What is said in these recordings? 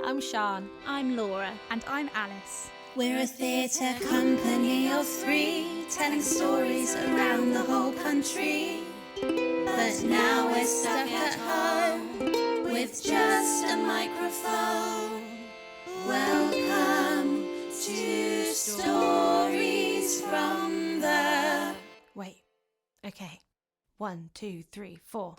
I'm Sian. I'm Laura. And I'm Alice. We're a theatre company of three, telling stories around the whole country. But now we're stuck at home with just a microphone. Welcome to Stories from the... Wait. Okay. 1, 2, 3, 4.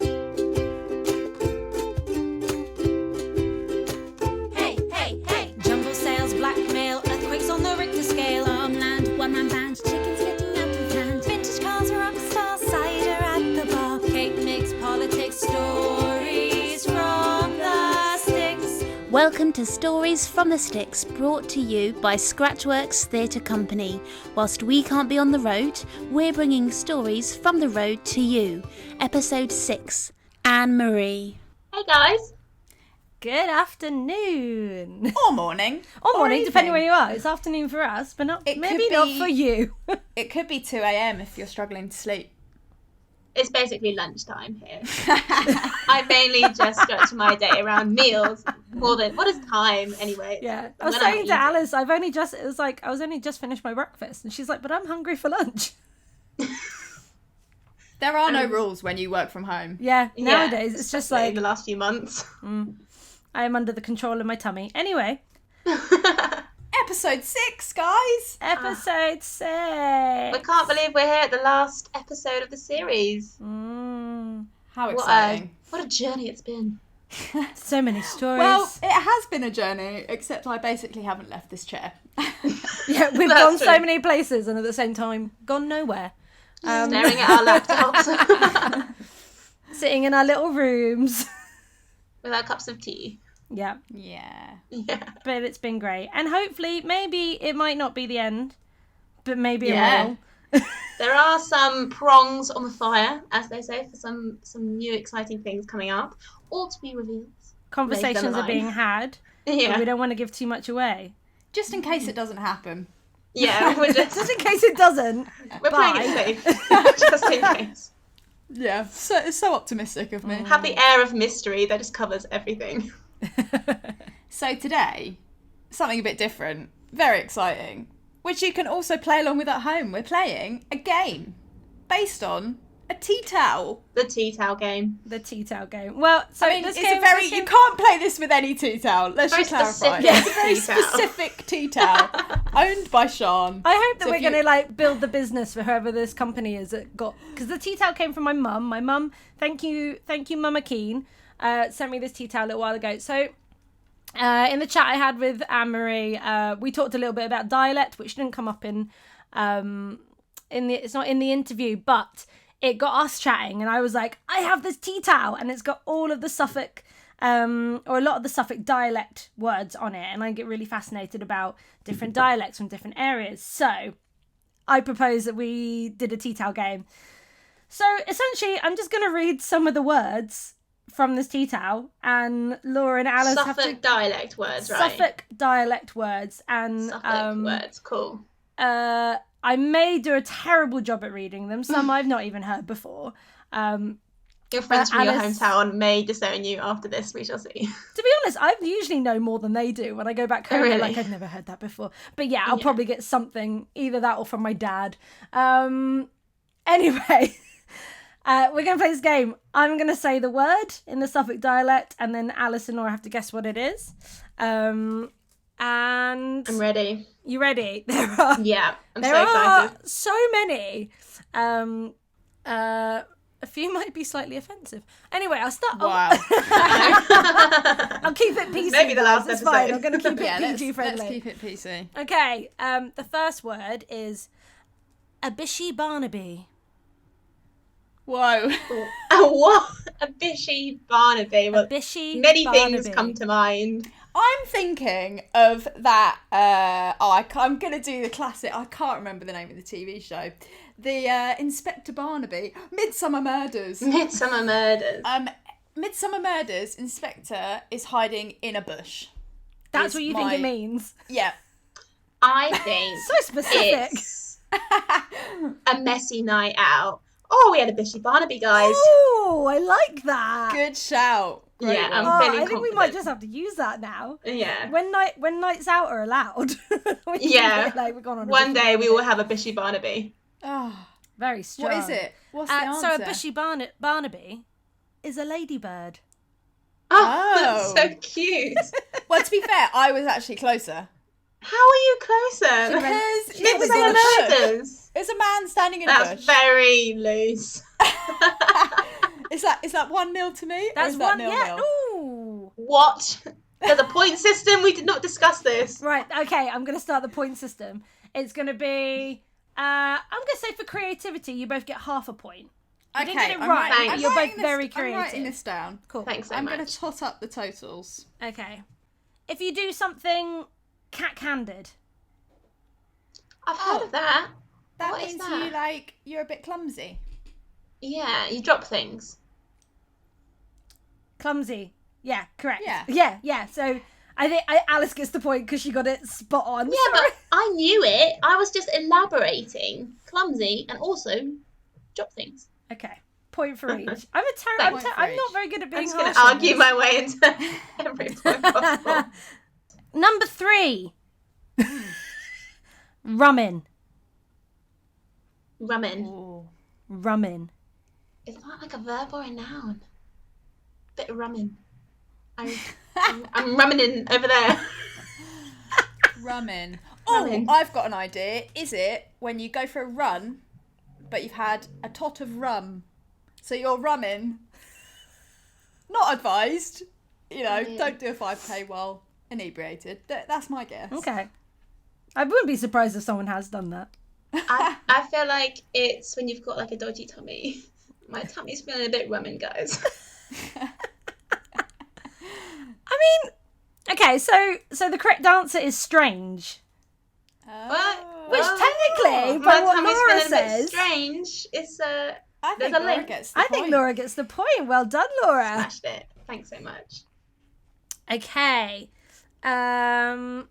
Jumble sales, blackmail, earthquakes on the Richter scale. Farmland, one-man band, chickens getting out of hand. Vintage cars, rock stars, cider at the bar. Cake mix, politics, stories from the sticks. Welcome to Stories from the Sticks, brought to you by Scratchworks Theatre Company. Whilst we can't be on the road, we're bringing stories from the road to you. Episode 6, Anne-Marie. Hey guys. Good afternoon. Or morning. Or morning, evening. depending where you are. It's afternoon for us, but not not for you. It could be 2 a.m. if you're struggling to sleep. It's basically lunchtime here. I mainly just structure my day around meals more than what is time anyway. Yeah. I was saying to Alice, I was only just finished my breakfast, and she's like, but I'm hungry for lunch. There are no rules when you work from home. Yeah, nowadays it's just like in the last few months. I am under the control of my tummy. Anyway. Episode 6, guys. Episode 6. I can't believe we're here at the last episode of the series. How exciting. What a journey it's been. So many stories. Well, it has been a journey, except I basically haven't left this chair. Yeah, we've gone so many places and at the same time gone nowhere. Staring at our laptops. Sitting in our little rooms. With our cups of tea. Yeah. Yeah. But it's been great. And hopefully, maybe it might not be the end, but maybe it will. There are some prongs on the fire, as they say, for some new exciting things coming up. All to be revealed. Conversations are being had. Yeah. But we don't want to give too much away. Just in case it doesn't happen. Yeah, just in case it doesn't. We're playing it safe. Just in case. Yeah, so optimistic of me. Have the air of mystery that just covers everything. So today, something a bit different, very exciting, which you can also play along with at home. We're playing a game based on a tea towel. The tea towel game. The tea towel game. Well, so I mean, you can't play this with any tea towel. Let's just clarify. It's a very specific tea towel, owned by Sian. I hope that we're going to build the business for whoever this company is that got, because the tea towel came from my mum. My mum, thank you, Mama Keen, sent me this tea towel a little while ago. So in the chat I had with Anne-Marie, we talked a little bit about dialect, which didn't come up it's not in the interview, but it got us chatting, and I was like, I have this tea towel, and it's got all of the Suffolk, or a lot of the Suffolk dialect words on it, and I get really fascinated about different dialects from different areas. So I propose that we did a tea towel game. So essentially, I'm just going to read some of the words from this tea towel, and Laura and Alice have to... Suffolk dialect words, right? Suffolk dialect words, and... Suffolk words, cool. I may do a terrible job at reading them. Some I've not even heard before. Your friends from your hometown may disown you after this, we shall see. To be honest, I usually know more than they do. When I go back home, really? They're like, I've never heard that before. But yeah, I'll probably get something, either that or from my dad. Anyway, we're going to play this game. I'm going to say the word in the Suffolk dialect, and then Alice and Laura have to guess what it is. And I'm ready. You ready? I'm so excited. So many. A few might be slightly offensive. Anyway, I'll start. Wow. I'll keep it PC. Maybe the last It's episode. fine. I'm going to keep it PG friendly. Let's keep it PC. Okay. The first word is Abishy Barnaby. Whoa. What? Abishy Barnaby. Well, Abishy many Barnaby. things come to mind. I'm thinking of that, I'm going to do the classic, I can't remember the name of the TV show, the Inspector Barnaby, Midsummer Murders. Midsummer Murders. Midsummer Murders, Inspector is hiding in a bush. That's what you think it means? Yeah. I think So specific. it's a messy night out Oh, we had a Bishy Barnaby, guys. Oh, I like that. Good shout. Great Yeah, one. I'm feeling I think we might confident. just have to use that now. Yeah. When nights out are allowed. We can Yeah. be like, we're going on a One Bishy day we Barnaby. will have a Bishy Barnaby. Oh, Very strong. what is it? What's the answer? So a Bishy Barnaby is a ladybird. Oh, that's so cute. Well, to be fair, I was actually closer. How are you closer? Because Did was say in a bush. murders? It's a man standing in a That's bush. very loose. Is that 1-0 to me? That's or is that one. 0-0? Yeah. Ooh. What? There's a point system? We did not discuss this. Right. Okay. I'm going to start the point system. It's going to be. I'm going to say for creativity, you both get half a point. You didn't get it I'm right. writing- Thanks. I'm You're both writing very this, I'm writing creative. this down. Cool. Thanks so I'm much. going to tot up the totals. Okay. If you do something cack-handed. I've heard of that. That What is means that? you're a bit clumsy. Yeah, you drop things. Clumsy. Yeah, correct. Yeah. Yeah. So I think Alice gets the point because she got it spot on. Yeah, Sorry. but I knew it. I was just elaborating. Clumsy and also drop things. Okay. Point for each. I'm Point for I'm each. not very good at I'm being just going harsh. to on argue this. my way into every point possible. Number 3. Rummin. Rummin. Ooh. Rummin. Is that like a verb or a noun? Bit of rummin. I'm rumming over there. Rummin. Oh, Rummin. I've got an idea. Is it when you go for a run, but you've had a tot of rum? So you're rumming. Not advised. Yeah. Don't do a 5k while inebriated. That's my guess. Okay. I wouldn't be surprised if someone has done that. I feel like it's when you've got like a dodgy tummy. My tummy's feeling a bit rummin, guys. I mean, okay, so the correct answer is strange. Oh. Which technically, my by what tummy's Laura feeling a bit says, strange. It's I think there's a Laura link. gets the I think point. Laura gets the point. Well done, Laura. smashed it. Thanks so much. Okay. Alice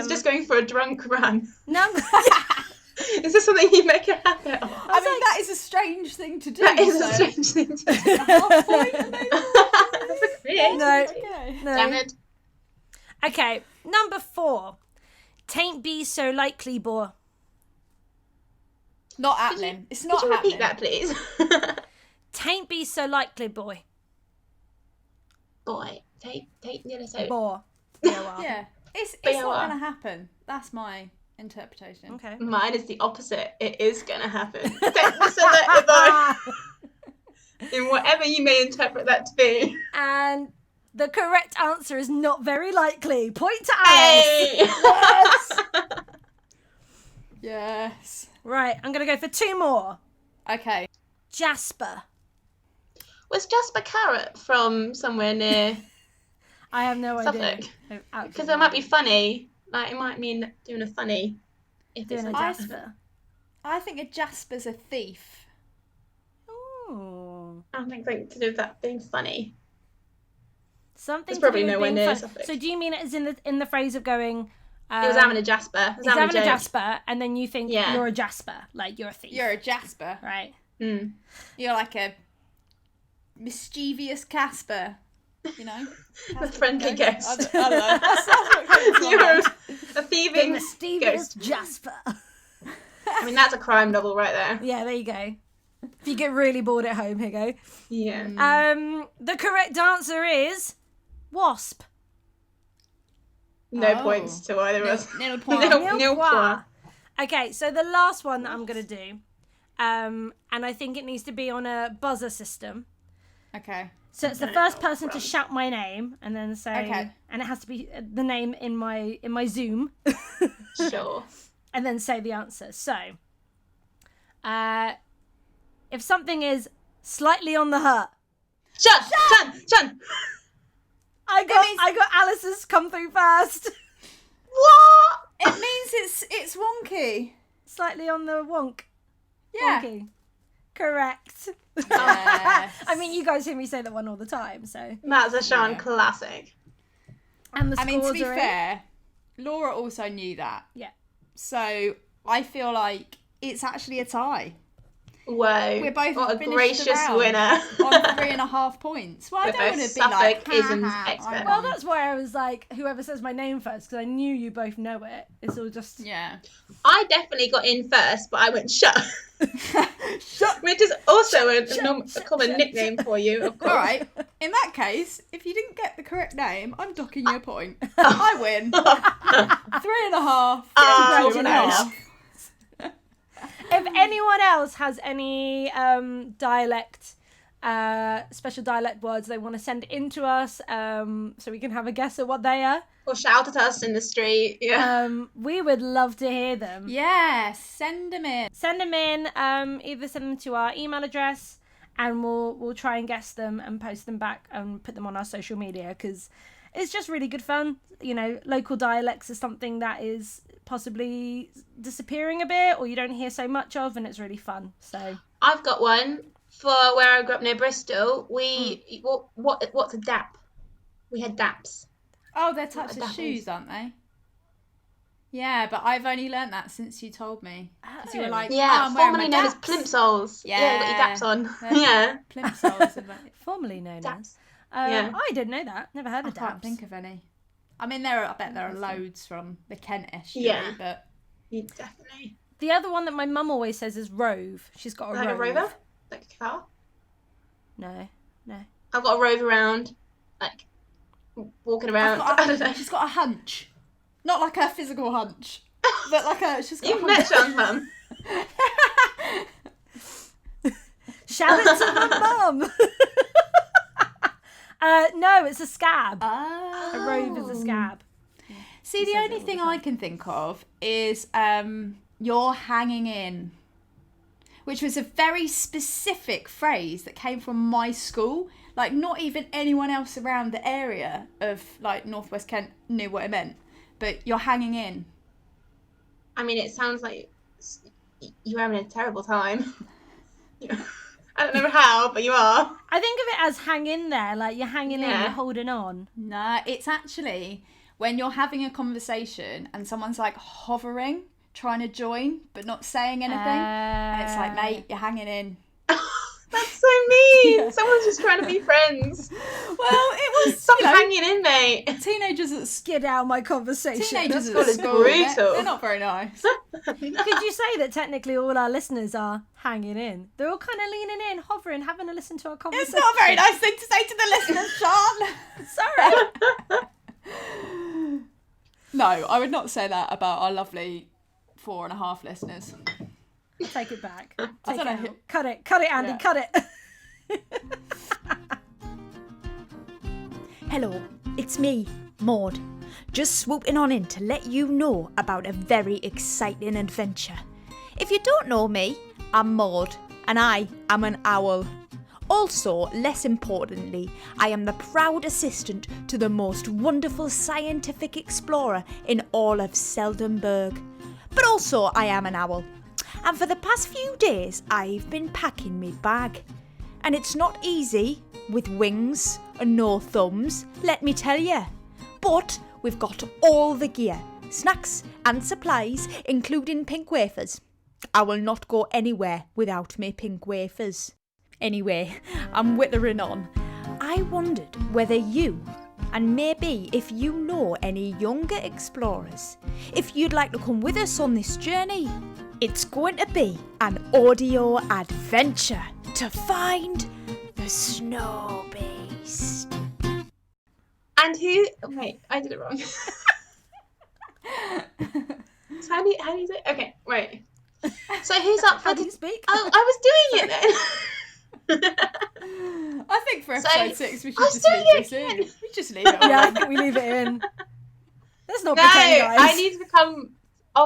is just going for a drunk run. Number. Is this something you make a habit of? I mean, that is a strange thing to do. That is so- a strange thing to do. Half point, maybe? That's a creative. No. Okay. Damn No. it. Okay. Number 4. Tain't be so likely, boy. Not happening. It's not Could you happening. repeat that, please? Tain't be so likely, boy. Boy, take the other side. Boy. B-O-R. Yeah. It's But not yeah. going to happen. That's my interpretation. Okay. Mine is the opposite. It is gonna happen. So that if I, in whatever you may interpret that to be. And the correct answer is not very likely. Point to Alice. Hey! Yes. Right, I'm going to go for 2 more. Okay. Jasper. Was Jasper Carrot from somewhere near? I have no idea. Suffolk. Because that might be funny. Like it might mean doing a funny. If doing a it's Jasper. I think a Jasper's a thief. Ooh. I don't think something to do with that being funny. Something It's to probably do with nowhere being near fun. Suffolk. So do you mean it is in the phrase of going? He was having a Jasper. He's having a Jasper, and then you think Yeah. you're a Jasper, like you're a thief. You're a Jasper. right. Mm. You're like a mischievous Casper. You know? The friendly I ghost. don't know. That's what came to my You're mind. a The thieving mischievous ghost. Jasper. I mean, that's a crime novel right there. Yeah, there you go. If you get really bored at home, here you go. Yeah. The correct answer is wasp. No Oh. points to either of us. Nil point. Nil point. Okay, so the last one that I'm gonna do, and I think it needs to be on a buzzer system. Okay. So it's the first person to shout my name, and then say, Okay. and it has to be the name in my Zoom, Sure. and then say the answer. So, if something is slightly on the hurt, Chun! I got Alice's come through first. What? It means it's wonky. Slightly on the wonk. Yeah. Wonky. Correct. Yes. I mean, you guys hear me say that one all the time, so. That's a Sean Yeah. classic. And the I mean, to scores be are in. fair, Laura also knew that. Yeah. So I feel like it's actually a tie. Whoa. We're both what a finished gracious the round winner. on 3.5 points. Well, I We're don't want both to be like, Suffolk isms ha, ha, experts. Well, that's why I was like, whoever says my name first, because I knew you both know it. It's all just... Yeah. I definitely got in first, but I went shut. Shut. Which is also a common nickname for you, of course. All right. In that case, if you didn't get the correct name, I'm docking you a point. I win. 3.5. Oh, 2.5. If anyone else has any special dialect words they want to send in to us, so we can have a guess at what they are, Or shout at us in the street. Yeah. we would love to hear them. Yeah, send them in. Send them in. Either send them to our email address, and we'll try and guess them and post them back and put them on our social media, because it's just really good fun. You know, local dialects is something that is possibly disappearing a bit, or you don't hear so much of, and it's really fun. So I've got one for where I grew up near Bristol. What's a dap? We had daps. Oh, they're types What of that shoes, is. aren't they? Yeah, but I've only learnt that since you told me. Because you were like, Yeah, I'm wearing formerly my known as daps. plimsolls. Yeah, got your daps on. They're Yeah. Plimsolls. Are like- formerly known as. Daps. I didn't know that. Never heard I of can't daps. think of any. I mean, I bet there are loads from the Kent estuary, Yeah. but Yeah, definitely. The other one that my mum always says is rove. She's got a Like rove. a rover? Like a car? No. I've got a rove around, like, walking around. I don't know. she's got a hunch. Not like a physical hunch, but like she's got You've a met hunch. Sean's mum. Shout it to my mum. No, it's a scab. Oh. A rove is a scab. See, the only thing I can think of is you're hanging in, which was a very specific phrase that came from my school. Like, not even anyone else around the area of, like, Northwest Kent knew what it meant. But you're hanging in. I mean, it sounds like you're having a terrible time. I don't know how, but you are. I think of it as hang in there, like you're hanging in, Yeah. you're holding on. No, it's actually when you're having a conversation and someone's, like, hovering, trying to join, but not saying anything. And it's like, mate, you're hanging in. That's so mean. Someone's just trying to be friends. Well, it was, Stop hanging in, mate. teenagers at school. Get out my conversation. Teenagers School at is school, brutal. they're not very nice. Could you say that technically all our listeners are hanging in? They're all kind of leaning in, hovering, having a listen to our conversation. It's not a very nice thing to say to the listeners, Sean. Sorry. No, I would not say that about our lovely 4.5 listeners. Take it back. I Take don't it know. out. Cut it, Andy, Yeah. cut it. Hello, it's me, Maud. Just swooping on in to let you know about a very exciting adventure. If you don't know me, I'm Maud, and I am an owl. Also, less importantly, I am the proud assistant to the most wonderful scientific explorer in all of Seldenburg. But also, I am an owl. And for the past few days, I've been packing me bag. And it's not easy, with wings and no thumbs, let me tell you. But we've got all the gear, snacks and supplies, including pink wafers. I will not go anywhere without me pink wafers. Anyway, I'm withering on. I wondered whether you, and maybe if you know any younger explorers, if you'd like to come with us on this journey. It's going to be an audio adventure to find the snow beast. And who? Wait, I did it wrong. So how do you say? Okay, right. So who's up for How do you speak? Oh, I was doing it then. I think for So, episode 6 we should I was just doing leave it this in. again. We just leave it on. Yeah, I think we leave it in. Let's not No, pretend, guys. I need to become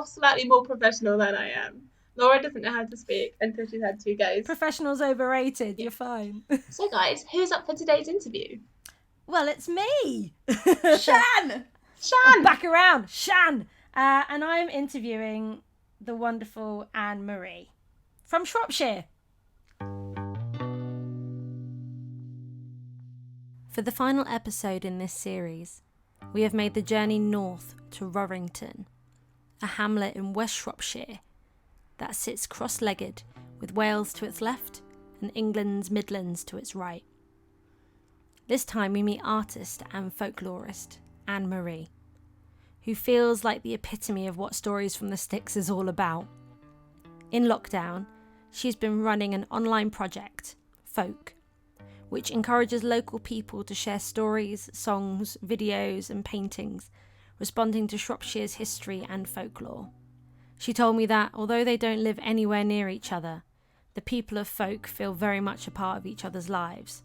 slightly more professional than I am. Laura doesn't know how to speak until she's had 2 goes. Professionals overrated. You're fine. So guys, who's up for today's interview? Well, it's me. Shan! Shan! Back around, Shan. And I'm interviewing the wonderful Anne Marie from Shropshire. For the final episode in this series, we have made the journey north to Rorrington, a hamlet in West Shropshire, that sits cross-legged with Wales to its left and England's Midlands to its right. This time we meet artist and folklorist Anne Marie, who feels like the epitome of what Stories from the Sticks is all about. In lockdown, she's been running an online project, Folk, which encourages local people to share stories, songs, videos and paintings, responding to Shropshire's history and folklore. She told me that, although they don't live anywhere near each other, the people of Folk feel very much a part of each other's lives.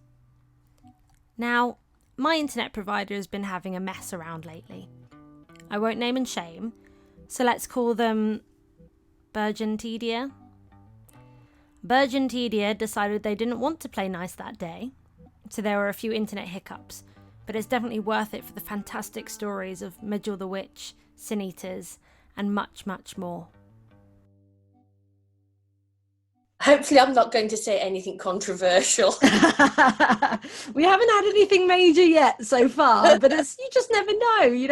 Now, my internet provider has been having a mess around lately. I won't name and shame, so let's call them Burgentedia. Burgentedia decided they didn't want to play nice that day, so there were a few internet hiccups, but it's definitely worth it for the fantastic stories of Medgel the Witch, Sin Eaters, and much, much more. Hopefully I'm not going to say anything controversial. We haven't had anything major yet so far, but you just never know. You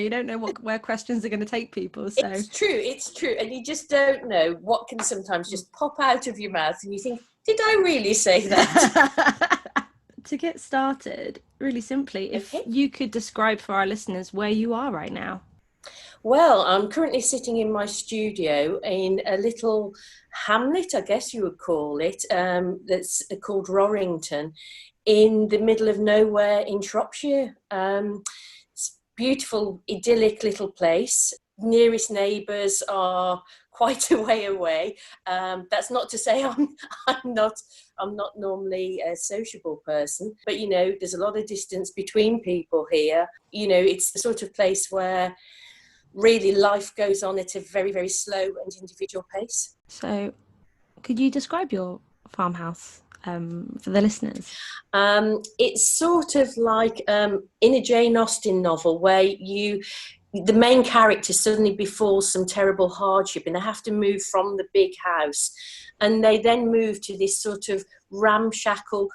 don't know where questions are going to take people. So it's true, and you just don't know what can sometimes just pop out of your mouth, and you think, did I really say that? To get started, really simply, if you could describe for our listeners where you are right now. Well, I'm currently sitting in my studio in a little hamlet, I guess you would call it, that's called Rorrington, in the middle of nowhere in Shropshire. It's a beautiful, idyllic little place. Nearest neighbours are quite a way away. That's not to say I'm not normally a sociable person, but there's a lot of distance between people here. It's the sort of place where really life goes on at a very, very slow and individual pace. So could you describe your farmhouse for the listeners? It's sort of like in a Jane Austen novel where the main character suddenly befalls some terrible hardship and they have to move from the big house, and they then move to this sort of ramshackle,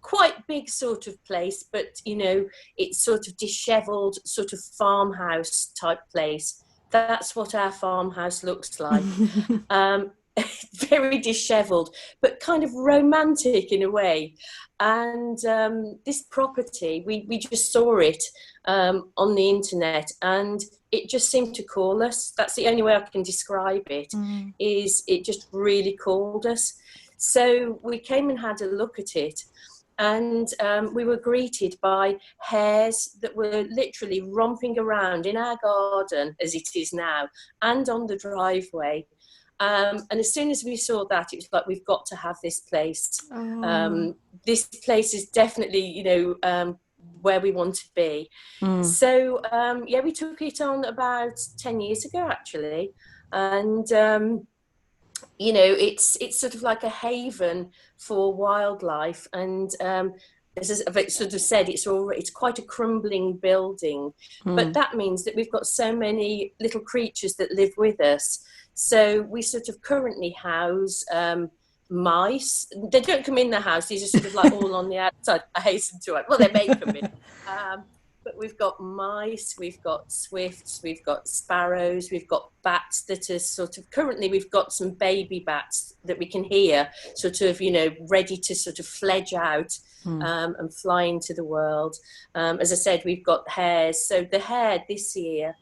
quite big sort of place, but it's sort of dishevelled, sort of farmhouse type place. That's what our farmhouse looks like. Very dishevelled, but kind of romantic in a way. And this property, we just saw it on the internet, and it just seemed to call us. That's the only way I can describe it. Is it just really called us. So we came and had a look at it. And we were greeted by hares that were literally romping around in our garden, as it is now, and on the driveway. And as soon as we saw that, it was like, we've got to have this place. This place is definitely, where we want to be. So, we took it on about 10 years ago, actually. And it's sort of like a haven for wildlife, and as I've sort of said, it's quite a crumbling building, but that means that we've got so many little creatures that live with us. So we sort of currently house mice. They don't come in the house; these are sort of like all on the outside. I hasten to add, well, they may come in. But we've got mice, we've got swifts, we've got sparrows, we've got bats that are sort of, currently we've got some baby bats that we can hear sort of, ready to sort of fledge out and fly into the world. As I said, we've got hares. So the hare this year,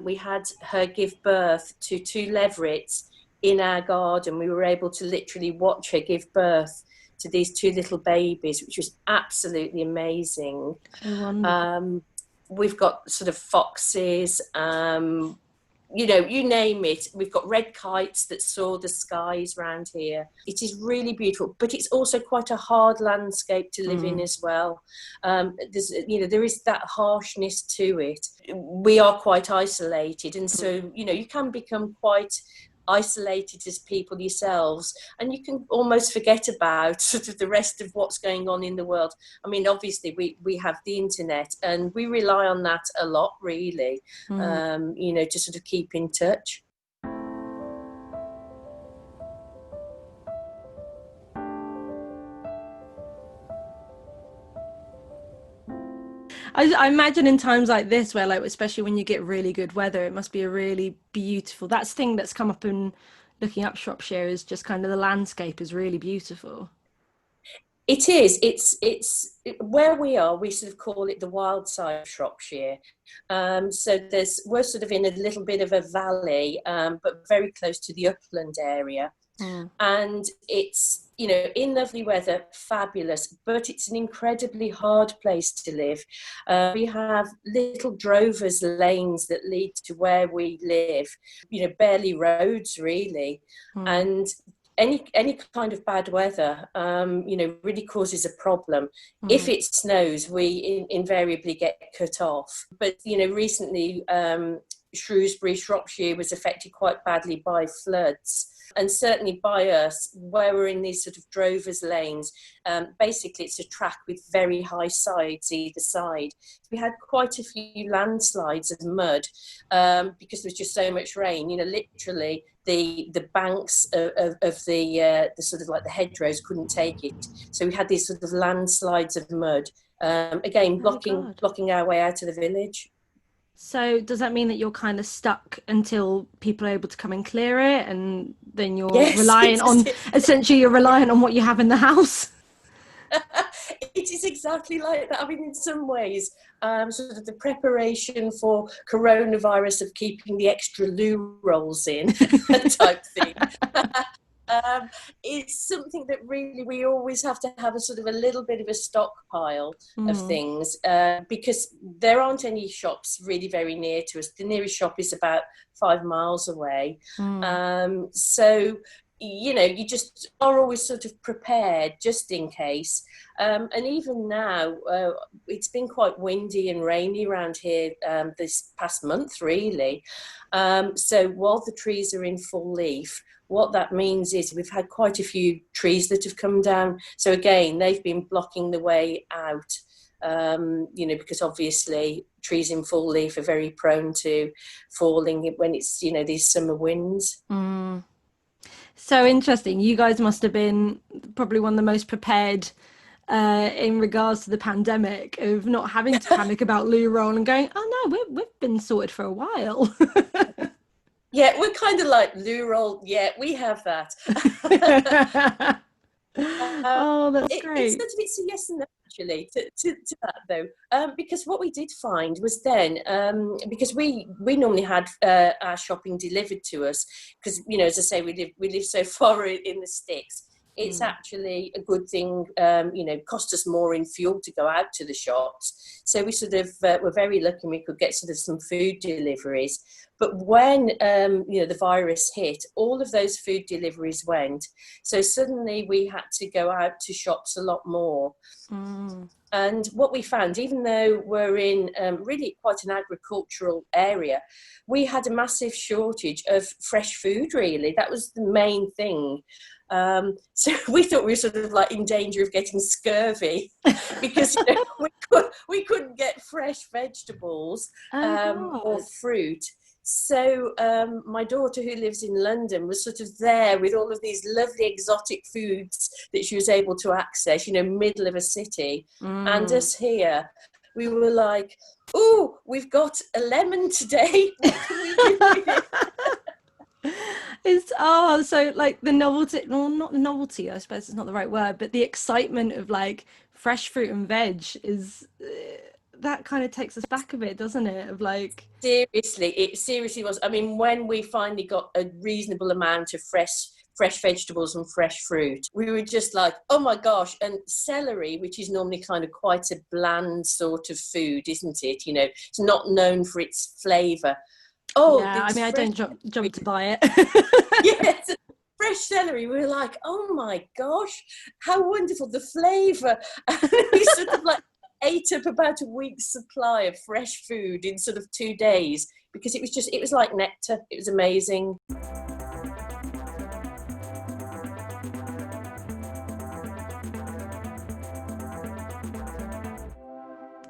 we had her give birth to 2 leverets in our garden. We were able to literally watch her give birth to these 2 little babies, which was absolutely amazing. We've got sort of foxes, you name it. We've got red kites that soar the skies around here. It is really beautiful, but it's also quite a hard landscape to live in as well. There is that harshness to it. We are quite isolated, and so, you can become quite isolated as people yourselves, and you can almost forget about sort of the rest of what's going on in the world. I mean, obviously we have the internet, and we rely on that a lot, really, to sort of keep in touch. I imagine in times like this, where especially when you get really good weather, it must be a really beautiful, that's thing that's come up in looking up Shropshire is just kind of the landscape is really beautiful. It is. It's where we are. We sort of call it the wild side of Shropshire. So we're sort of in a little bit of a valley, but very close to the upland area. And it's, in lovely weather, fabulous, but it's an incredibly hard place to live. We have little drovers' lanes that lead to where we live, barely roads really. And any kind of bad weather, really causes a problem. If it snows, we invariably get cut off. But, recently, Shrewsbury, Shropshire was affected quite badly by floods. And certainly by us, where we're in these sort of drovers' lanes, basically it's a track with very high sides either side. We had quite a few landslides of mud because there was just so much rain. Literally the banks of the sort of like the hedgerows couldn't take it. So we had these sort of landslides of mud, again blocking our way out of the village. So does that mean that you're kind of stuck until people are able to come and clear it, and then you're relying on what you have in the house? It is exactly like that. I mean, in some ways, sort of the preparation for coronavirus of keeping the extra loo rolls in type thing. It's something that really we always have to have a sort of a little bit of a stockpile of things because there aren't any shops really very near to us. The nearest shop is about 5 miles away. So, you just are always sort of prepared just in case. And even now, it's been quite windy and rainy around here this past month, really. So while the trees are in full leaf, what that means is we've had quite a few trees that have come down. So again, they've been blocking the way out, because obviously trees in full leaf are very prone to falling when it's, these summer winds. So interesting. You guys must have been probably one of the most prepared in regards to the pandemic, of not having to panic about loo roll and going, oh no, we've been sorted for a while. Yeah, we're kind of like loo roll. Yeah, we have that. Oh, that's great. It's a yes and no, actually, to that though, because what we did find was then, because we normally had our shopping delivered to us, because as I say, we live so far in the sticks. It's actually a good thing, cost us more in fuel to go out to the shops. So we sort of were very lucky we could get sort of some food deliveries. But when, the virus hit, all of those food deliveries went. So suddenly we had to go out to shops a lot more. And what we found, even though we're in really quite an agricultural area, we had a massive shortage of fresh food, really. That was the main thing. So we thought we were sort of like in danger of getting scurvy because we couldn't get fresh vegetables or fruit. So my daughter, who lives in London, was sort of there with all of these lovely exotic foods that she was able to access, middle of a city. And us here, we were like, oh, we've got a lemon today. What can we do with it? So like the novelty, well, not novelty, I suppose it's not the right word, but the excitement of like fresh fruit and veg is that kind of takes us back a bit, doesn't it? Of like, seriously, it seriously was. I mean, when we finally got a reasonable amount of fresh vegetables and fresh fruit, we were just like, oh my gosh. And celery, which is normally kind of quite a bland sort of food, isn't it? It's not known for its flavour. Oh, yeah, I mean, I don't jump to buy it. Yes, fresh celery. We were like, oh my gosh, how wonderful, the flavour. And we sort of like ate up about a week's supply of fresh food in sort of 2 days because it was like nectar. It was amazing. I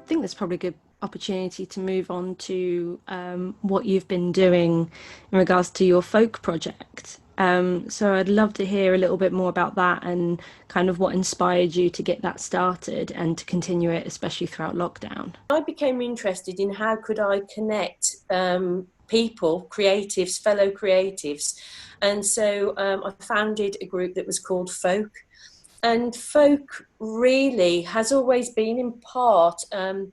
think there's probably a good opportunity to move on to what you've been doing in regards to your folk project. So I'd love to hear a little bit more about that and kind of what inspired you to get that started and to continue it, especially throughout lockdown. I became interested in how could I connect people, creatives, fellow creatives. And so I founded a group that was called Folk. And Folk really has always been in part an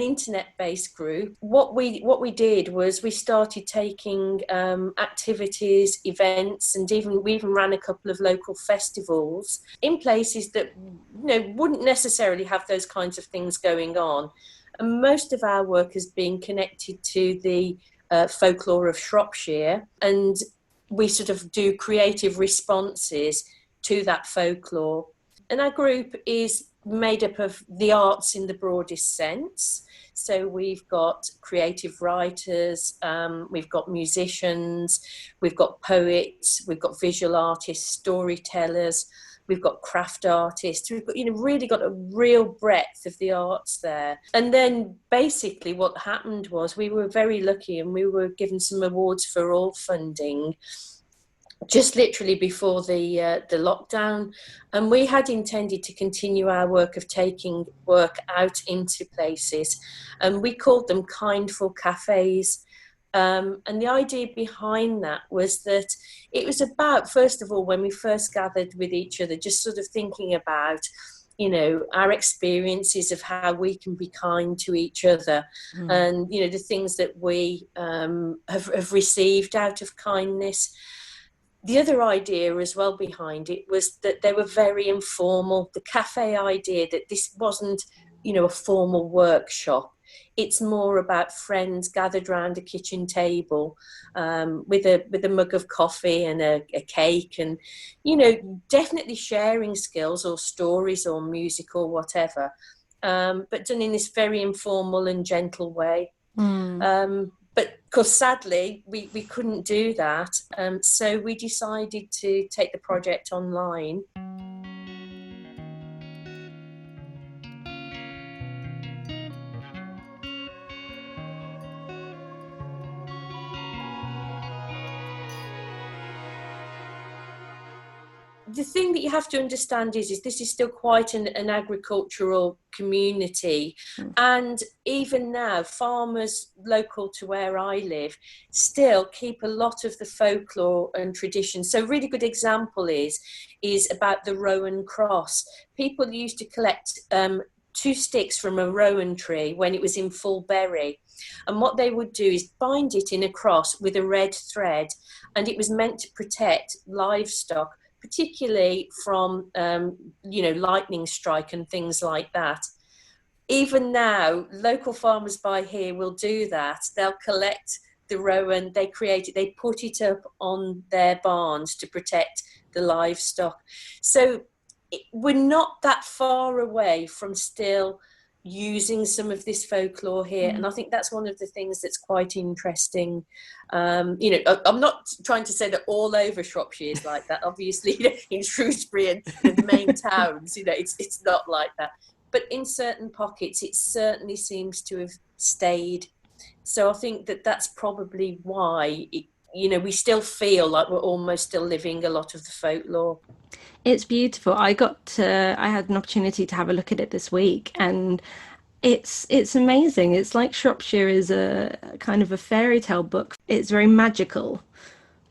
internet-based group. What we did was we started taking activities, events, and we even ran a couple of local festivals in places that wouldn't necessarily have those kinds of things going on. And most of our work has been connected to the folklore of Shropshire, and we sort of do creative responses to that folklore. And our group is made up of the arts in the broadest sense. So we've got creative writers, we've got musicians, we've got poets, we've got visual artists, storytellers, we've got craft artists. We've got, really got a real breadth of the arts there. And then basically what happened was we were very lucky, and we were given some awards for all funding just literally before the lockdown, and we had intended to continue our work of taking work out into places, and we called them kindful cafes. And the idea behind that was that it was about, first of all, when we first gathered with each other, just sort of thinking about our experiences of how we can be kind to each other, and the things that we have received out of kindness. The other idea as well behind it was that they were very informal. The cafe idea, that this wasn't, a formal workshop. It's more about friends gathered around a kitchen table with a mug of coffee and a cake, and, definitely sharing skills or stories or music or whatever, but done in this very informal and gentle way. But of course, sadly, we couldn't do that. So we decided to take the project online. The thing that you have to understand is this is still quite an agricultural community. And even now, farmers local to where I live still keep a lot of the folklore and tradition. So a really good example is about the Rowan Cross. People used to collect 2 sticks from a rowan tree when it was in full berry. And what they would do is bind it in a cross with a red thread. And it was meant to protect livestock, particularly from, lightning strike and things like that. Even now, local farmers by here will do that. They'll collect the rowan, they put it up on their barns to protect the livestock. So we're not that far away from still using some of this folklore here, and I think that's one of the things that's quite interesting. I'm not trying to say that all over Shropshire is like that. Obviously, in Shrewsbury and the main towns, it's not like that. But in certain pockets, it certainly seems to have stayed. So I think that's probably why we still feel like we're almost still living a lot of the folklore. It's beautiful. I had an opportunity to have a look at it this week, and it's amazing. It's like Shropshire is a kind of a fairy tale book. It's very magical.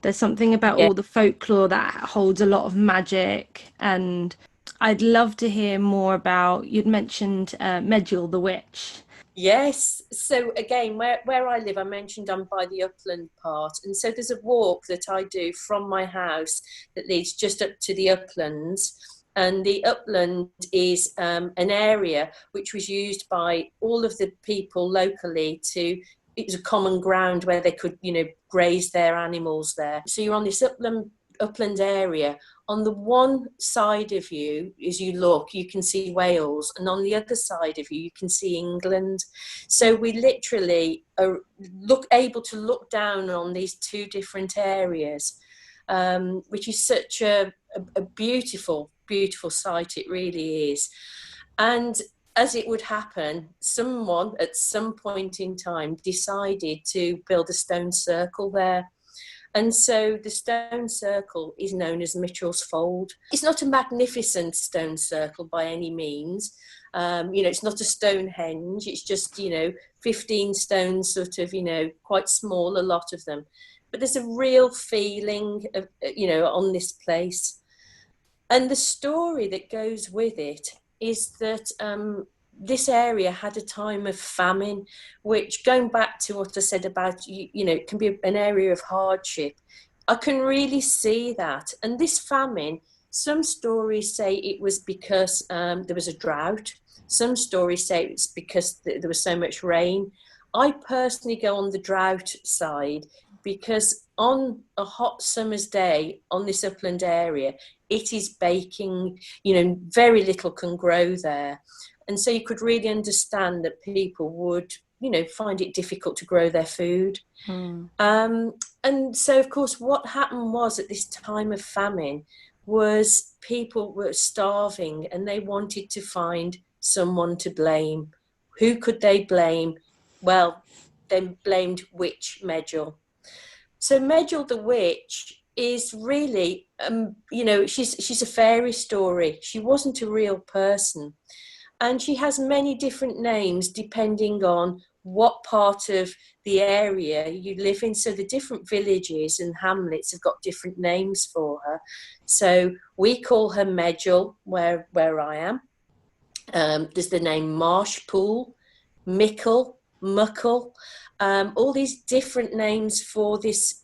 There's something about all the folklore that holds a lot of magic, and I'd love to hear more about, you'd mentioned Medgel the Witch. Yes. So again, where I live, I mentioned I'm by the upland part. And so there's a walk that I do from my house that leads just up to the uplands. And the upland is an area which was used by all of the people locally it was a common ground where they could, graze their animals there. So you're on this upland area. On the one side of you, as you look, you can see Wales, and on the other side of you can see England. So we literally are able to look down on these 2 different areas, which is such a beautiful, beautiful sight. It really is. And as it would happen, someone at some point in time decided to build a stone circle there. And so the stone circle is known as Mitchell's Fold. It's not a magnificent stone circle by any means, It's not a Stonehenge. It's just, 15 stones, sort of, quite small, a lot of them. But there's a real feeling of, on this place. And the story that goes with it is that this area had a time of famine, which, going back to what I said about, it can be an area of hardship. I can really see that. And this famine, some stories say it was because there was a drought. Some stories say it's because there was so much rain. I personally go on the drought side because on a hot summer's day on this upland area, it is baking, very little can grow there. And so you could really understand that people would, find it difficult to grow their food. And so, of course, what happened was at this time of famine was people were starving and they wanted to find someone to blame. Who could they blame? Well, they blamed Witch Medgel. So Medgel the Witch is really, she's a fairy story. She wasn't a real person. And she has many different names depending on what part of the area you live in. So the different villages and hamlets have got different names for her. So we call her Medgel where I am. There's the name Marshpool, Mickle, Muckle, all these different names for this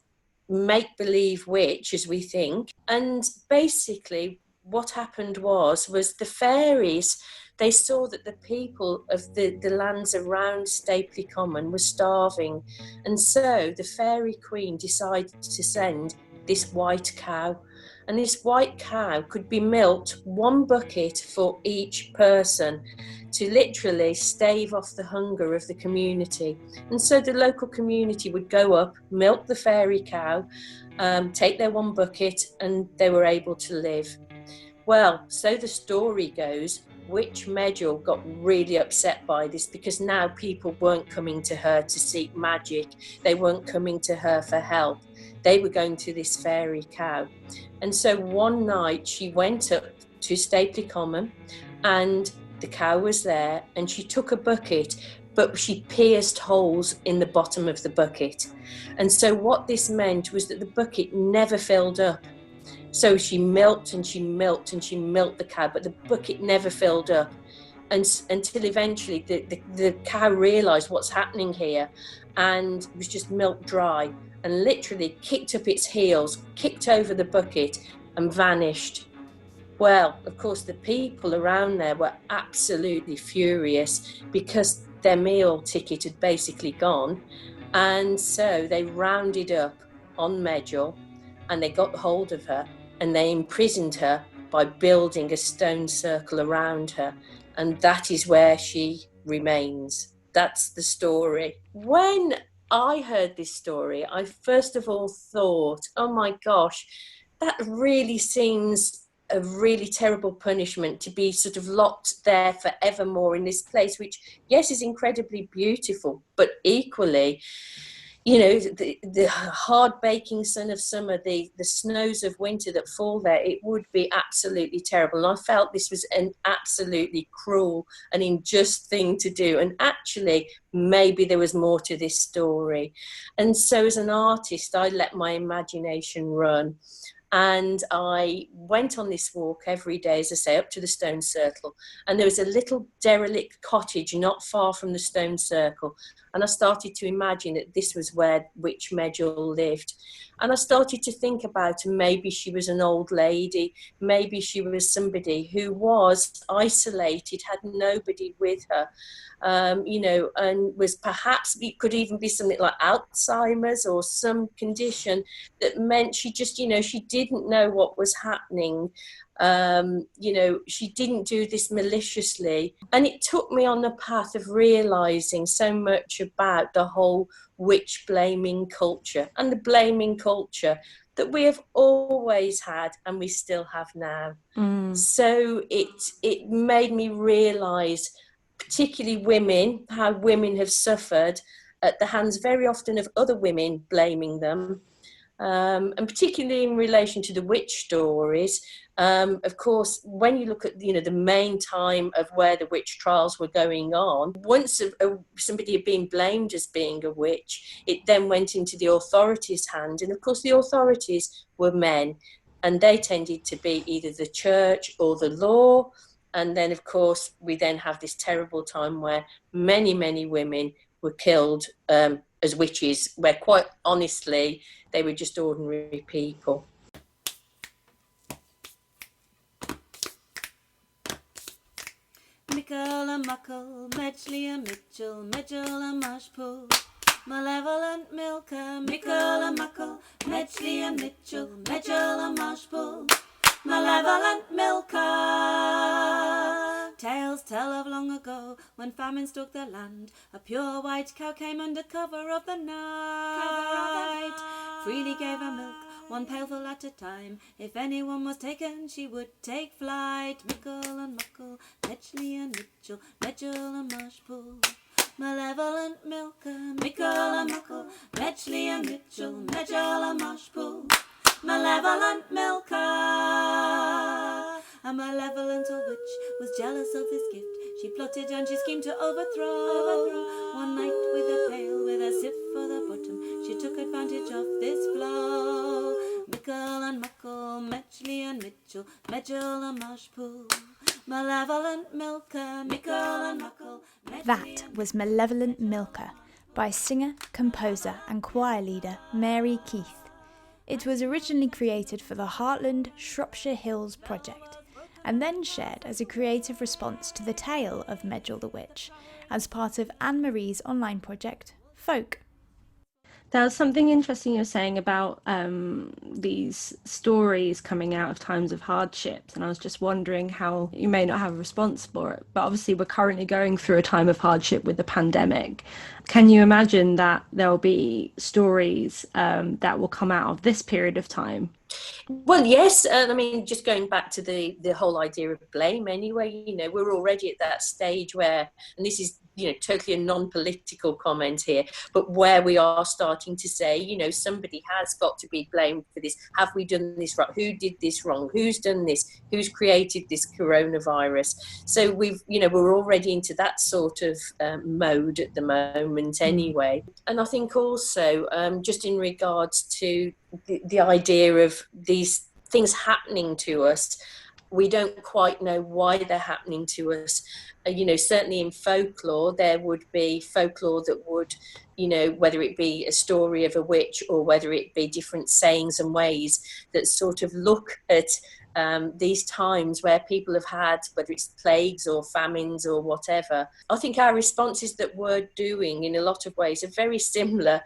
make-believe witch, as we think. And basically what happened was the fairies, they saw that the people of the lands around Stapley Common were starving. And so the fairy queen decided to send this white cow. And this white cow could be milked, 1 bucket for each person, to literally stave off the hunger of the community. And so the local community would go up, milk the fairy cow, take their 1 bucket, and they were able to live. Well, so the story goes, Witch Medgel got really upset by this because now people weren't coming to her to seek magic. They weren't coming to her for help. They were going to this fairy cow. And so one night she went up to Stapley Common and the cow was there and she took a bucket, but she pierced holes in the bottom of the bucket. And so what this meant was that the bucket never filled up. So she milked and she milked and she milked the cow, but the bucket never filled up. And until eventually the cow realised what's happening here and was just milked dry and literally kicked up its heels, kicked over the bucket and vanished. Well, of course, the people around there were absolutely furious because their meal ticket had basically gone. And so they rounded up on Medgel and they got hold of her and they imprisoned her by building a stone circle around her. And that is where she remains. That's the story. When I heard this story, I first of all thought, oh my gosh, that really seems a really terrible punishment to be sort of locked there forevermore in this place, which, yes, is incredibly beautiful, but equally, the hard baking sun of summer, the snows of winter that fall there, it would be absolutely terrible. And I felt this was an absolutely cruel and unjust thing to do. And actually, maybe there was more to this story. And so as an artist, I let my imagination run. And I went on this walk every day, as I say, up to the stone circle. And there was a little derelict cottage not far from the stone circle. And I started to imagine that this was where Witch Medgel lived. And I started to think about maybe she was an old lady, maybe she was somebody who was isolated, had nobody with her, and was perhaps, it could even be something like Alzheimer's or some condition that meant she just, she didn't know what was happening. She didn't do this maliciously. And it took me on the path of realising so much about the whole witch blaming culture and the blaming culture that we have always had and we still have now. So it made me realise, particularly women, how women have suffered at the hands very often of other women blaming them. And particularly in relation to the witch stories. Of course, when you look at the main time of where the witch trials were going on, once somebody had been blamed as being a witch, it then went into the authorities' hand, and of course the authorities were men, and they tended to be either the church or the law. And then of course we then have this terrible time where many women were killed as witches, where quite honestly they were just ordinary people. Mickle and Muckle, Medgley and Mitchell, Medgel and Mushpool. Malevolent milker, Mickle and Muckle, Medgley and Mitchell, Medgel and Mushpool. Malevolent milker. Tales tell of long ago, when famine stalked the land, a pure white cow came under cover of the night. Freely gave her milk, one pailful at a time. If anyone was taken, she would take flight. Mickle and Muckle, Medgley and Mitchell, Medgel and Mushpool. Malevolent milker, Mickle and Muckle, Medgley and Mitchell, Medgel and Mushpool. Malevolent milker. A malevolent old witch was jealous of this gift. She plotted and she schemed to overthrow. One night with a pail, with a sieve for the bottom, she took advantage of this flow. Mickle and Muckle, Medgley and Mitchell, Medgel and Mushpool. Malevolent milker, Mickle and Muckle. That was Malevolent Milker by singer, composer and choir leader Mary Keith. It was originally created for the Heartland Shropshire Hills project, and then shared as a creative response to the tale of Medgel the Witch as part of Anne-Marie's online project, Folk. There was something interesting you were saying about these stories coming out of times of hardships, and I was just wondering how you may not have a response for it, but obviously we're currently going through a time of hardship with the pandemic. Can you imagine that there will be stories that will come out of this period of time? Well, yes. I mean, just going back to the whole idea of blame anyway, we're already at that stage where, and this is, totally a non-political comment here, but where we are starting to say, somebody has got to be blamed for this. Have we done this right? Who did this wrong? Who's done this? Who's created this coronavirus? So we're already into that sort of mode at the moment anyway. And I think also just in regards to the idea of these things happening to us, we don't quite know why they're happening to us. Certainly in folklore, there would be folklore that would, whether it be a story of a witch or whether it be different sayings and ways that sort of look at these times where people have had, whether it's plagues or famines or whatever. I think our responses that we're doing in a lot of ways are very similar.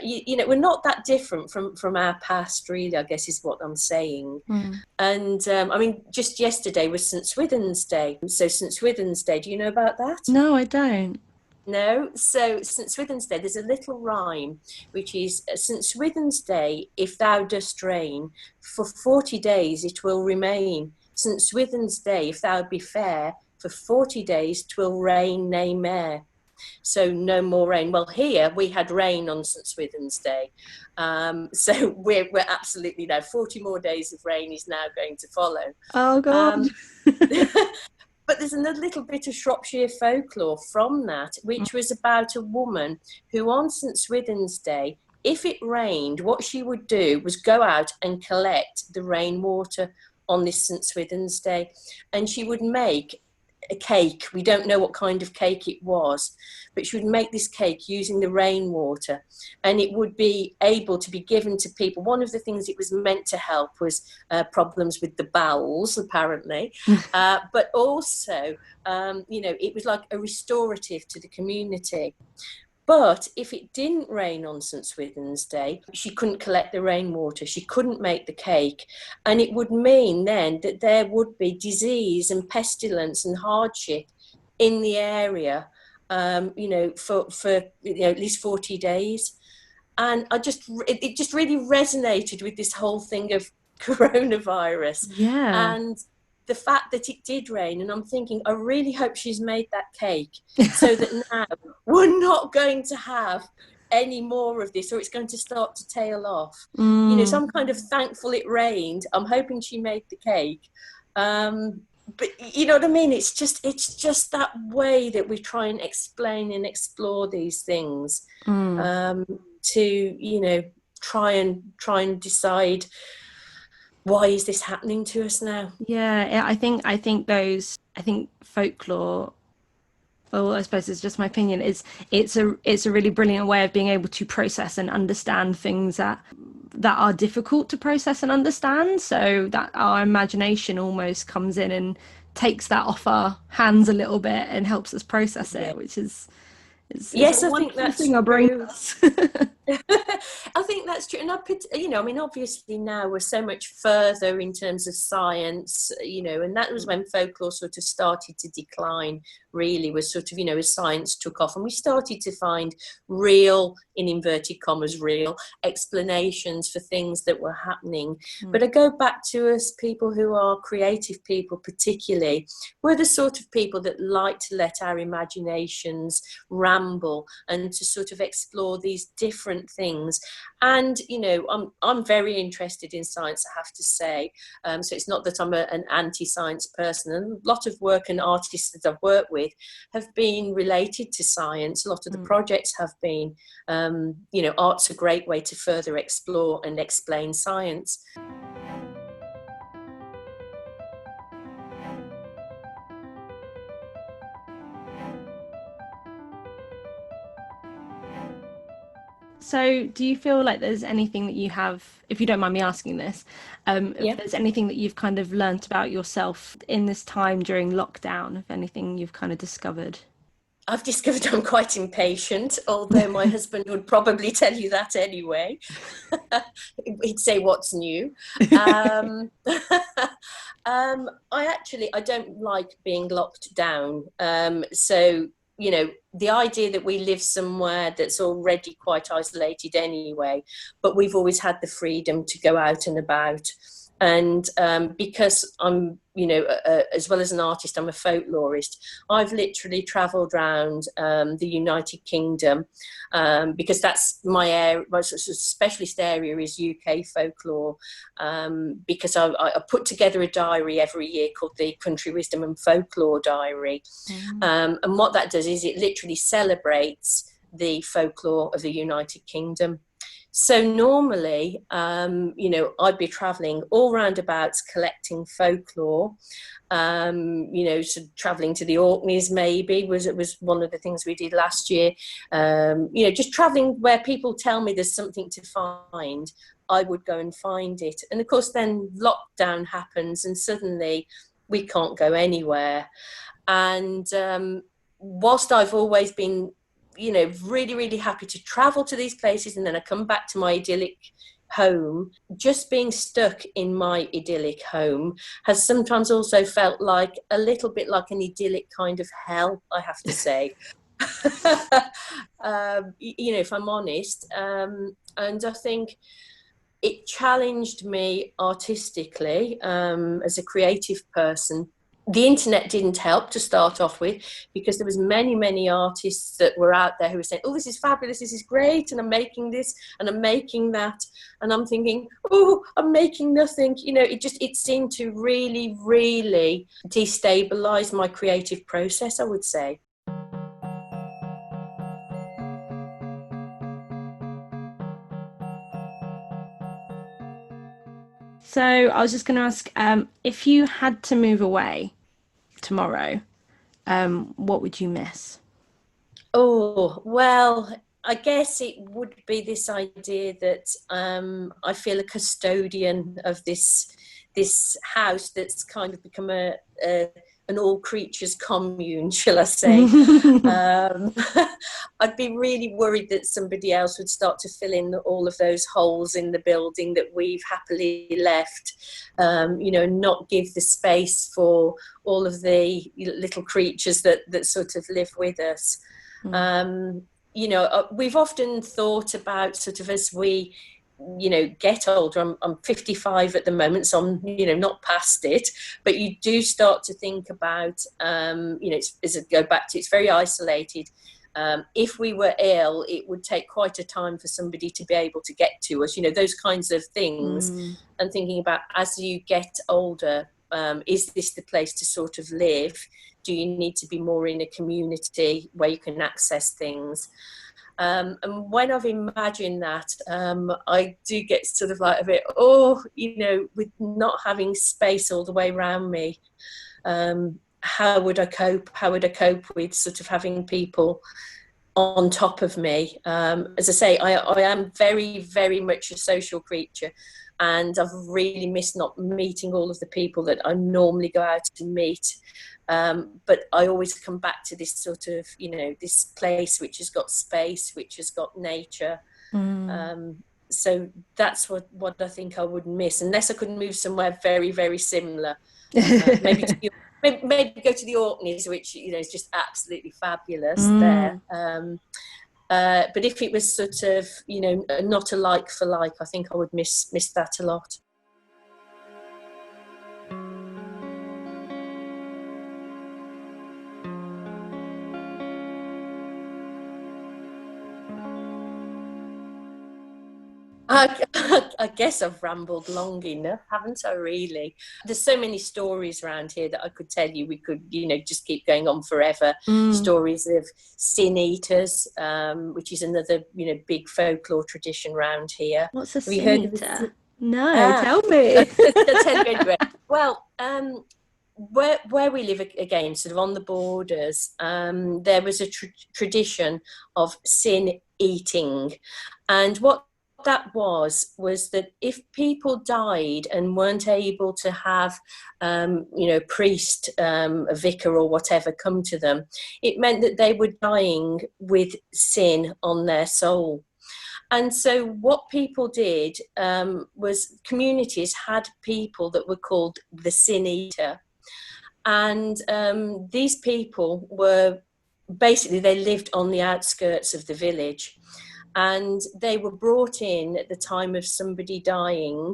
We're not that different from our past, really, I guess is what I'm saying. And I mean, just yesterday was St. Swithin's Day. So St. Swithin's Day, do you know about that? No, I don't. No? So St. Swithin's Day, there's a little rhyme, which is, St. Swithin's Day, if thou dost reign, for 40 days it will remain. St. Swithin's Day, if thou be fair, for 40 days 'twill rain nae mair. So no more rain. Well, here we had rain on St. Swithin's Day. So we're absolutely now 40 more days of rain is now going to follow. Oh, God. But there's another little bit of Shropshire folklore from that, which was about a woman who on St. Swithin's Day, if it rained, what she would do was go out and collect the rainwater on this St. Swithin's Day. And she would make a cake. We don't know what kind of cake it was, but she would make this cake using the rainwater, and it would be able to be given to people. One of the things it was meant to help was problems with the bowels, apparently, but also, it was like a restorative to the community. But if it didn't rain on St. Swithin's Day, she couldn't collect the rainwater, she couldn't make the cake. And it would mean then that there would be disease and pestilence and hardship in the area, for at least 40 days. And it just really resonated with this whole thing of coronavirus. Yeah. And the fact that it did rain, and I'm thinking, I really hope she's made that cake so that now we're not going to have any more of this, or it's going to start to tail off. You know, so I'm kind of thankful it rained. I'm hoping she made the cake. But you know what I mean? It's just that way that we try and explain and explore these things, to, you know, try and decide, why is this happening to us now? Yeah, I think folklore, well, I suppose it's just my opinion, it's a really brilliant way of being able to process and understand things that are difficult to process and understand, so that our imagination almost comes in and takes that off our hands a little bit and helps us process it, which is yes, a I think that's thing our brain does. I think that's true. And you know, I mean, obviously now we're so much further in terms of science, you know, and that was when folklore sort of started to decline, really, was sort of, you know, as science took off and we started to find real, in inverted commas, real explanations for things that were happening. But I go back to us people who are creative people, particularly, we're the sort of people that like to let our imaginations ramble and to sort of explore these different things. And you know, I'm very interested in science, I have to say, so it's not that I'm an anti-science person, and a lot of work and artists that I've worked with have been related to science. A lot of the projects have been, you know, art's a great way to further explore and explain science. So do you feel like there's anything that you have, if you don't mind me asking this, if there's anything that you've kind of learnt about yourself in this time during lockdown, if anything you've kind of discovered? I've discovered I'm quite impatient, although my husband would probably tell you that anyway. He'd say, what's new? I don't like being locked down. So, you know, the idea that we live somewhere that's already quite isolated anyway, but we've always had the freedom to go out and about. And because I'm, you know, as well as an artist, I'm a folklorist. I've literally travelled around the United Kingdom because that's my area. My sort of specialist area is UK folklore, because I put together a diary every year called the Country Wisdom and Folklore Diary. And what that does is it literally celebrates the folklore of the United Kingdom. So normally, you know, I'd be travelling all roundabouts collecting folklore, you know, so travelling to the Orkneys maybe was one of the things we did last year. You know, just travelling where people tell me there's something to find, I would go and find it. And of course then lockdown happens and suddenly we can't go anywhere. And whilst I've always been, you know, really, really happy to travel to these places and then I come back to my idyllic home, just being stuck in my idyllic home has sometimes also felt like a little bit like an idyllic kind of hell, I have to say. You know, if I'm honest. And I think it challenged me artistically as a creative person. The internet didn't help to start off with, because there was many artists that were out there who were saying, oh, this is fabulous, this is great, and I'm making this and I'm making that, and I'm thinking, oh, I'm making nothing. You know, it seemed to really destabilize my creative process, I would say. So I was just going to ask, if you had to move away tomorrow, what would you miss? Oh, well, I guess it would be this idea that I feel a custodian of this house that's kind of become an all creatures commune, shall I say. I'd be really worried that somebody else would start to fill in all of those holes in the building that we've happily left, you know, not give the space for all of the little creatures that sort of live with us. You know, we've often thought about sort of as we, you know, get older. I'm 55 at the moment, so I'm, you know, not past it, but you do start to think about, you know, as I go back to, it's very isolated. If we were ill, it would take quite a time for somebody to be able to get to us, those kinds of things. And thinking about, as you get older, is this the place to sort of live? Do you need to be more in a community where you can access things? And when I've imagined that, I do get sort of like a bit, with not having space all the way around me, how would I cope? How would I cope with sort of having people on top of me? As I say, I am very, very much a social creature, and I've really missed not meeting all of the people that I normally go out to meet. But I always come back to this sort of, this place which has got space, which has got nature. So that's what I think I would miss, unless I could move somewhere very, very similar. Maybe go to the Orkneys, which is just absolutely fabulous there. But if it was sort of not a like for like, I think I would miss that a lot. I guess I've rambled long enough, haven't I, really? There's so many stories around here that I could tell you. We could, just keep going on forever. Stories of sin eaters, which is another, big folklore tradition around here. What's a Have you sin heard eater? of it? No, tell me. I'll tell you anyway. Well, where we live, again, sort of on the borders, there was a tradition of sin eating. And what that was that if people died and weren't able to have a priest, a vicar or whatever come to them, it meant that they were dying with sin on their soul. And so what people did was communities had people that were called the sin eater, and these people were basically, they lived on the outskirts of the village. And they were brought in at the time of somebody dying,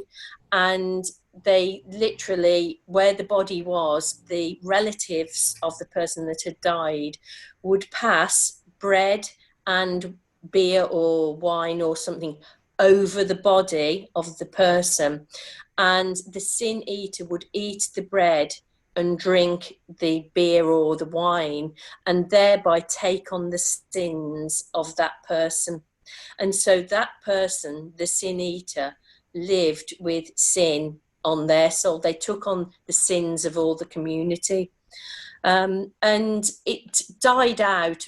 and they literally, where the body was, the relatives of the person that had died would pass bread and beer or wine or something over the body of the person. And the sin eater would eat the bread and drink the beer or the wine, and thereby take on the sins of that person. And so that person, the sin eater, lived with sin on their soul. They took on the sins of all the community. And it died out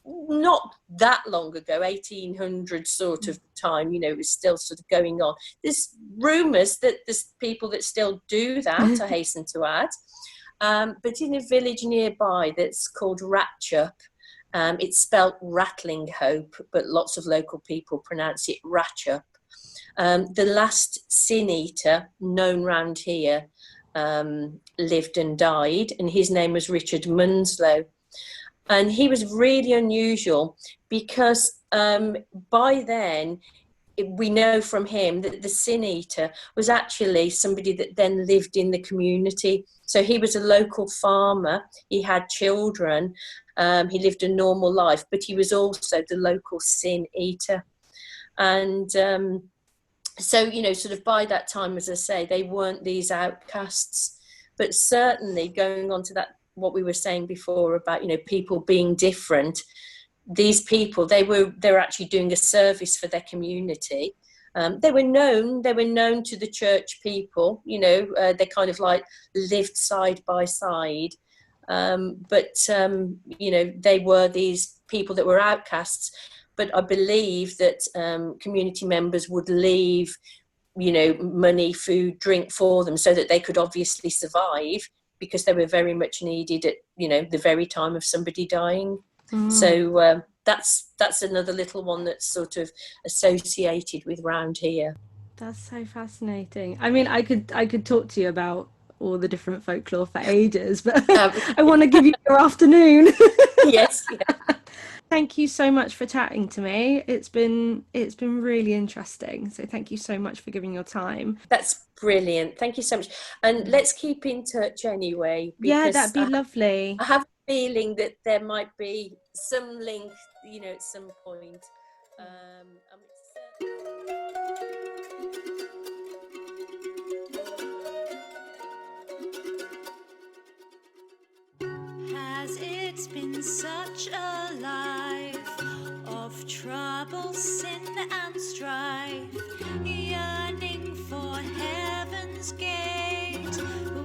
not that long ago, 1800 sort of time, it was still sort of going on. There's rumours that there's people that still do that, I hasten to add. But in a village nearby that's called Ratchup, it's spelt rattling hope, but lots of local people pronounce it Ratchup. The last sin eater known round here lived and died, and his name was Richard Munslow. And he was really unusual because by then, we know from him that the sin eater was actually somebody that then lived in the community. So he was a local farmer, he had children, he lived a normal life, but he was also the local sin eater. And so, sort of by that time, as I say, they weren't these outcasts, but certainly going on to that, what we were saying before about, people being different, these people, they were actually doing a service for their community. They were known to the church people, they kind of like lived side by side. But they were these people that were outcasts. But I believe that community members would leave, money, food, drink for them so that they could obviously survive, because they were very much needed at, the very time of somebody dying. So that's another little one that's sort of associated with round here. That's so fascinating. I mean, I could talk to you about all the different folklore for ages, but I want to give you your afternoon. Yes. Yeah. Thank you so much for chatting to me. It's been really interesting. So thank you so much for giving your time. That's brilliant. Thank you so much. And let's keep in touch anyway. Yeah, that'd be lovely. I have feeling that there might be some link, at some point. Has it been such a life of trouble, sin and strife, yearning for heaven's gate?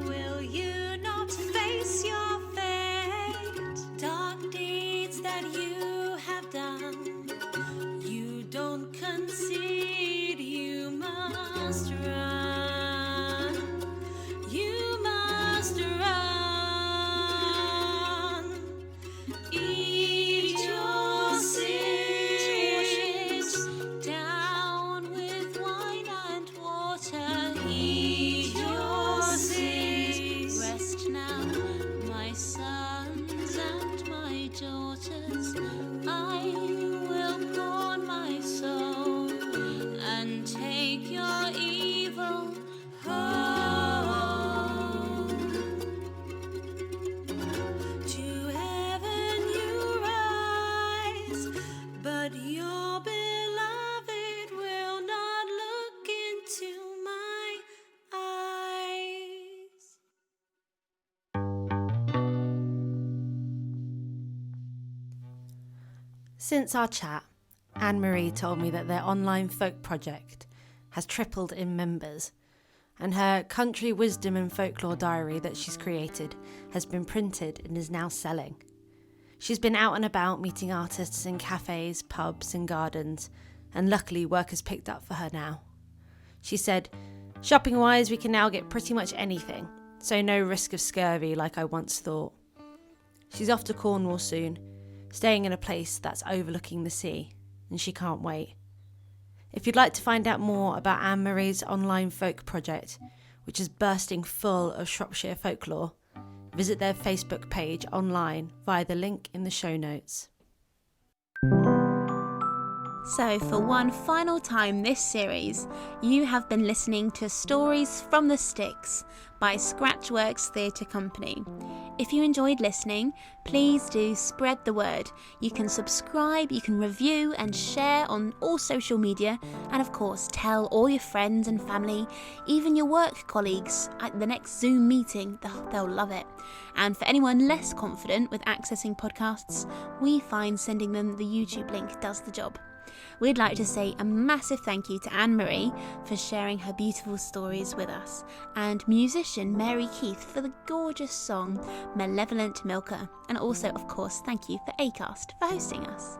Will you not face your fate? Dark deeds that you have done, you don't concede, you must run. You must run. Eat your sins down with wine and water. Eat your sins. Rest now, my sons and my daughters. I will pawn my soul and take your evil home. To heaven you rise, but your beloved will not look into my eyes. Since our chat, Anne-Marie told me that their online folk project has tripled in members, and her country wisdom and folklore diary that she's created has been printed and is now selling. She's been out and about meeting artists in cafes, pubs and gardens, and luckily work has picked up for her now. She said, "Shopping wise, we can now get pretty much anything, so no risk of scurvy like I once thought." She's off to Cornwall soon, staying in a place that's overlooking the sea, and she can't wait. If you'd like to find out more about Anne-Marie's online folk project, which is bursting full of Shropshire folklore, visit their Facebook page online via the link in the show notes. So, for one final time this series, you have been listening to Stories from the Sticks by Scratchworks Theatre Company. If you enjoyed listening, please do spread the word. You can subscribe, you can review and share on all social media, and of course tell all your friends and family, even your work colleagues at the next Zoom meeting. They'll love it. And for anyone less confident with accessing podcasts, we find sending them the YouTube link does the job. We'd like to say a massive thank you to Anne-Marie for sharing her beautiful stories with us, and musician Mary Keith for the gorgeous song Malevolent Milker, and also, of course, thank you for Acast for hosting us.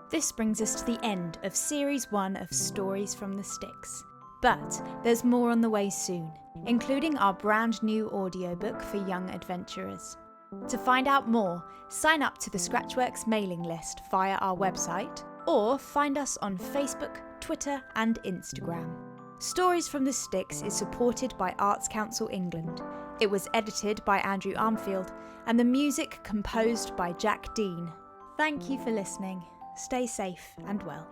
This brings us to the end of Series 1 of Stories from the Sticks. But there's more on the way soon, including our brand new audiobook for young adventurers. To find out more, sign up to the Scratchworks mailing list via our website, or find us on Facebook, Twitter and Instagram. Stories from the Sticks is supported by Arts Council England. It was edited by Andrew Armfield and the music composed by Jack Dean. Thank you for listening. Stay safe and well.